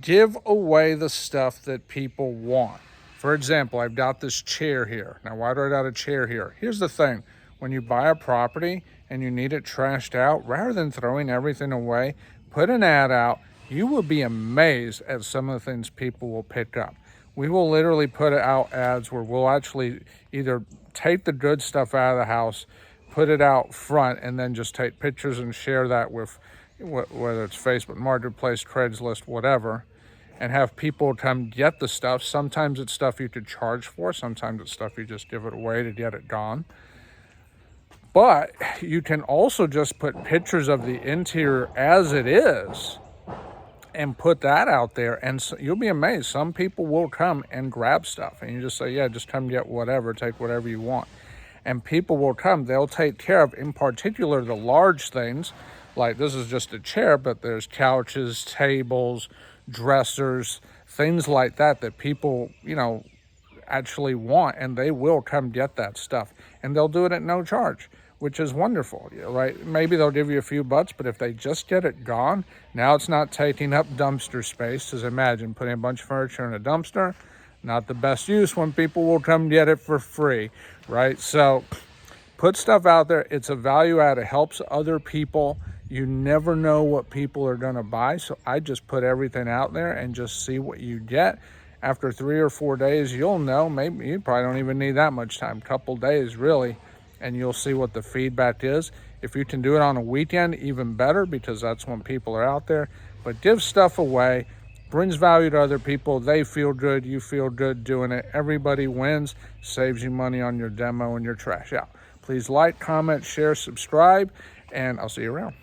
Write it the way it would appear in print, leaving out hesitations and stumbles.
Give away the stuff that people want. For example, I've got this chair here. Now, why do I got a chair here? Here's the thing. When you buy a property and you need it trashed out, rather than throwing everything away, put an ad out. You will be amazed at some of the things people will pick up. We will literally put out ads where we'll actually either take the good stuff out of the house, put it out front, and then just take pictures and share that with whether it's Facebook Marketplace, Craigslist, whatever, and have people come get the stuff. Sometimes it's stuff you could charge for. Sometimes it's stuff you just give it away to get it gone. But you can also just put pictures of the interior as it is and put that out there, and so you'll be amazed. Some people will come and grab stuff, and you just say, yeah, just come get whatever, take whatever you want. And people will come. They'll take care of, in particular, the large things. Like, this is just a chair, but there's couches, tables, dressers, things like that people, actually want, and they will come get that stuff. And they'll do it at no charge, which is wonderful, right? Maybe they'll give you a few bucks, but if they just get it gone, now it's not taking up dumpster space. Because imagine putting a bunch of furniture in a dumpster, not the best use when people will come get it for free, right? So put stuff out there. It's a value add. It helps other people. You never know what people are going to buy. So I just put everything out there and just see what you get. After 3 or 4 days, you'll know. Maybe you probably don't even need that much time, couple days really, and you'll see what the feedback is. If you can do it on a weekend, even better, because that's when people are out there. But give stuff away. Brings value to other people. They feel good. You feel good doing it. Everybody wins. Saves you money on your demo and your trash out. Please like, comment, share, subscribe, and I'll see you around.